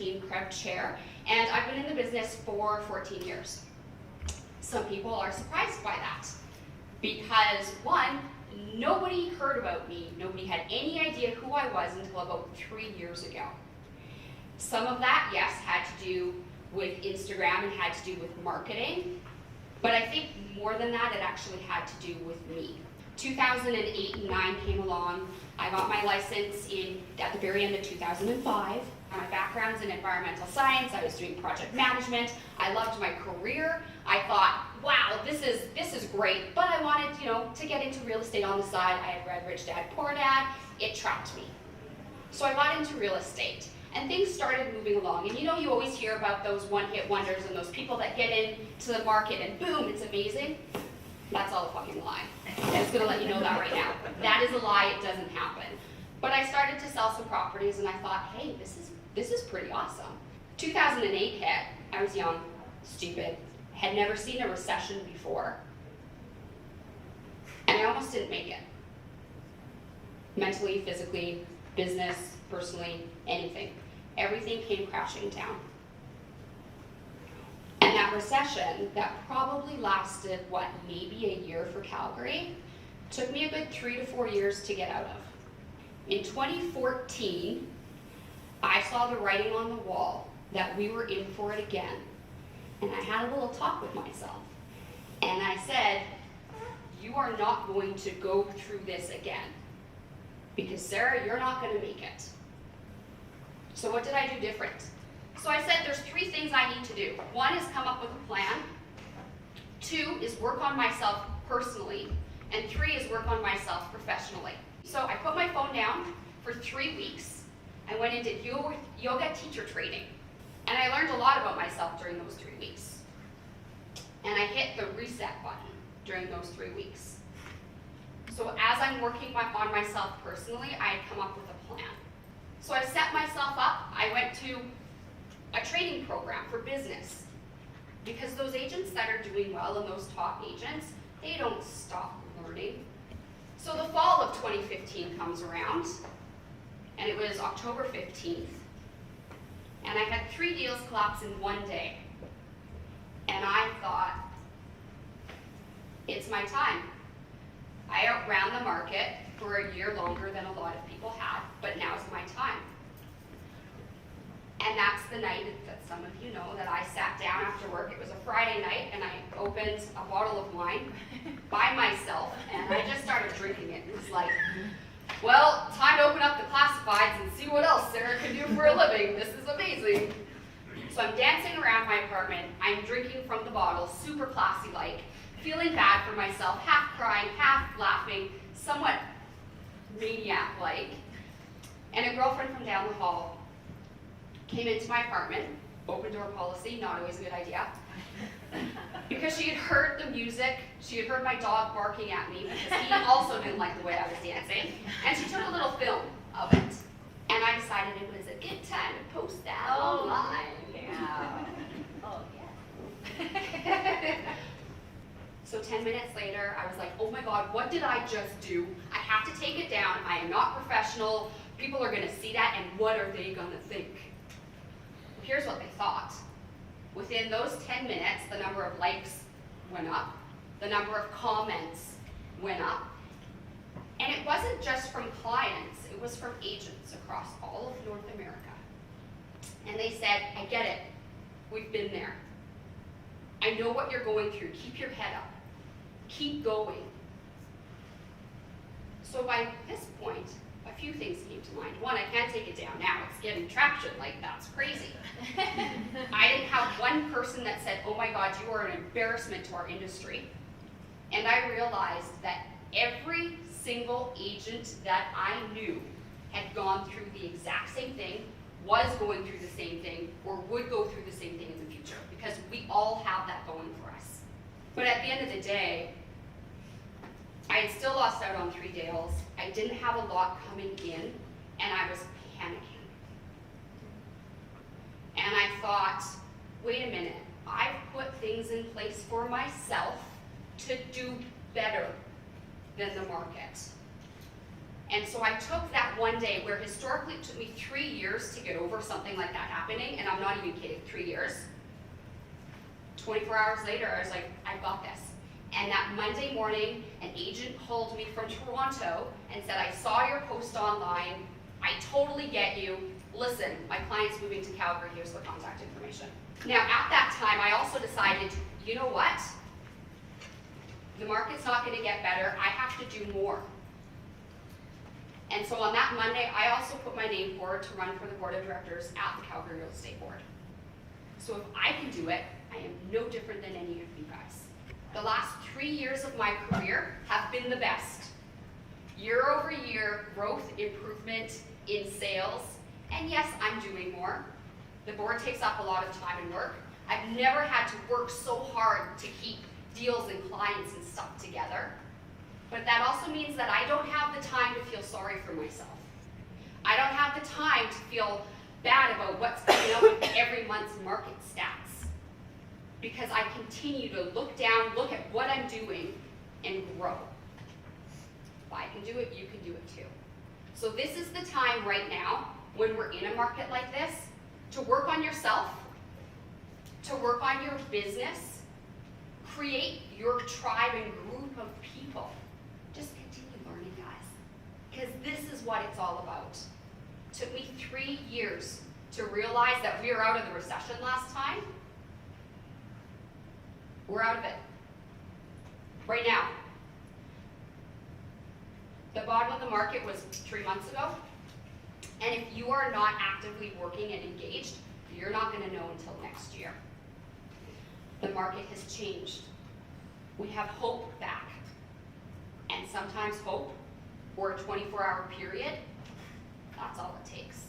mezzanine crib chair, and I've been in the business for 14 years. Some people are surprised by that because, one, nobody heard about me. Nobody had any idea who I was until about 3 years ago. Some of that, yes, had to do with Instagram and had to do with marketing, but I think more than that, it actually had to do with me. 2008 and 9 came along. I got my license at the very end of 2005. My background's in environmental science. I was doing project management. I loved my career. I thought, wow, this is great, but I wanted, to get into real estate on the side. I had read Rich Dad Poor Dad. It trapped me. So I got into real estate, and things started moving along. And you always hear about those one-hit wonders and those people that get into the market and boom, it's amazing. That's all a fucking lie. I'm just gonna let you know that right now. That is a lie, it doesn't happen. But I started to sell some properties and I thought, hey, this is pretty awesome. 2008 hit, I was young, stupid, had never seen a recession before, and I almost didn't make it. Mentally, physically, business, personally, anything. Everything came crashing down. And that recession, that probably lasted, maybe a year for Calgary, took me a good 3 to 4 years to get out of. In 2014, I saw the writing on the wall that we were in for it again. And I had a little talk with myself. And I said, you are not going to go through this again. Because Sarah, you're not going to make it. So what did I do different? So I said there's 3 things I need to do. 1 is come up with a plan. 2 is work on myself personally. And 3 is work on myself professionally. So I put my phone down for 3 weeks. I went into yoga teacher training. And I learned a lot about myself during those 3 weeks. And I hit the reset button during those 3 weeks. So as I'm working on myself personally, I had come up with a plan. So I set myself up. I went to a training program for business. Because those agents that are doing well and those top agents, they don't stop learning. So the fall of 2015 comes around, and it was October 15th. And I had 3 deals collapse in 1 day. And I thought, it's my time. I outran the market for a year longer than a lot of people had, but now's my time. And that's the night that some of you know that I sat down after work. It was a Friday night, and I opened a bottle of wine by myself, and I just started drinking it. It was like, well, time to open up the classifieds and see what else Sarah can do for a living. This is amazing. So I'm dancing around my apartment. I'm drinking from the bottle, super classy-like, feeling bad for myself, half crying, half laughing, somewhat maniac-like. And a girlfriend from down the hall came into my apartment, open door policy, not always a good idea, because she had heard the music, she had heard my dog barking at me because he also didn't like the way I was dancing, and she took a little film of it. And I decided it was a good time to post that online. Yeah. Oh, yeah. So 10 minutes later, I was like, oh my God, what did I just do? I have to take it down. I am not professional. People are going to see that, and what are they going to think? Well, here's what they thought. Within those 10 minutes, the number of likes went up. The number of comments went up. And it wasn't just from clients. It was from agents across all of North America. And they said, I get it. We've been there. I know what you're going through. Keep your head up. Keep going. So by this point, a few things came to mind. 1, I can't take it down now. It's getting traction. That's crazy. I didn't have one person that said, oh my God, you are an embarrassment to our industry. And I realized that every single agent that I knew had gone through the exact same thing, was going through the same thing, or would go through the same thing in the future, because we all have that going for us. But at the end of the day, I had still lost out on 3 deals. I didn't have a lot coming in, and I was panicking. And I thought, wait a minute, I've put things in place for myself to do better than the market. And so I took that one day where historically it took me 3 years to get over something like that happening, and I'm not even kidding, 3 years. 24 hours later, I was like, I got this. And that Monday morning, an agent called me from Toronto and said, I saw your post online, I totally get you. Listen, my client's moving to Calgary, here's the contact information. Now at that time, I also decided, you know what? The market's not gonna get better, I have to do more. And so on that Monday, I also put my name forward to run for the board of directors at the Calgary Real Estate Board. So if I can do it, I am no different than any of you guys. The last 3 years of my career have been the best. Year over year, growth, improvement in sales, and yes, I'm doing more. The board takes up a lot of time and work. I've never had to work so hard to keep deals and clients and stuff together. But that also means that I don't have the time to feel sorry for myself. I don't have the time to feel bad about what's coming out with every month's market stats. Because I continue to look down, look at what I'm doing, and grow. If I can do it, you can do it too. So this is the time right now, when we're in a market like this, to work on yourself, to work on your business, create your tribe and group of people. Just continue learning, guys, because this is what it's all about. It took me 3 years to realize that we were out of the recession last time. We're out of it. Right now. The bottom of the market was 3 months ago. And if you are not actively working and engaged, you're not going to know until next year. The market has changed. We have hope back. And sometimes hope, for a 24-hour period, that's all it takes.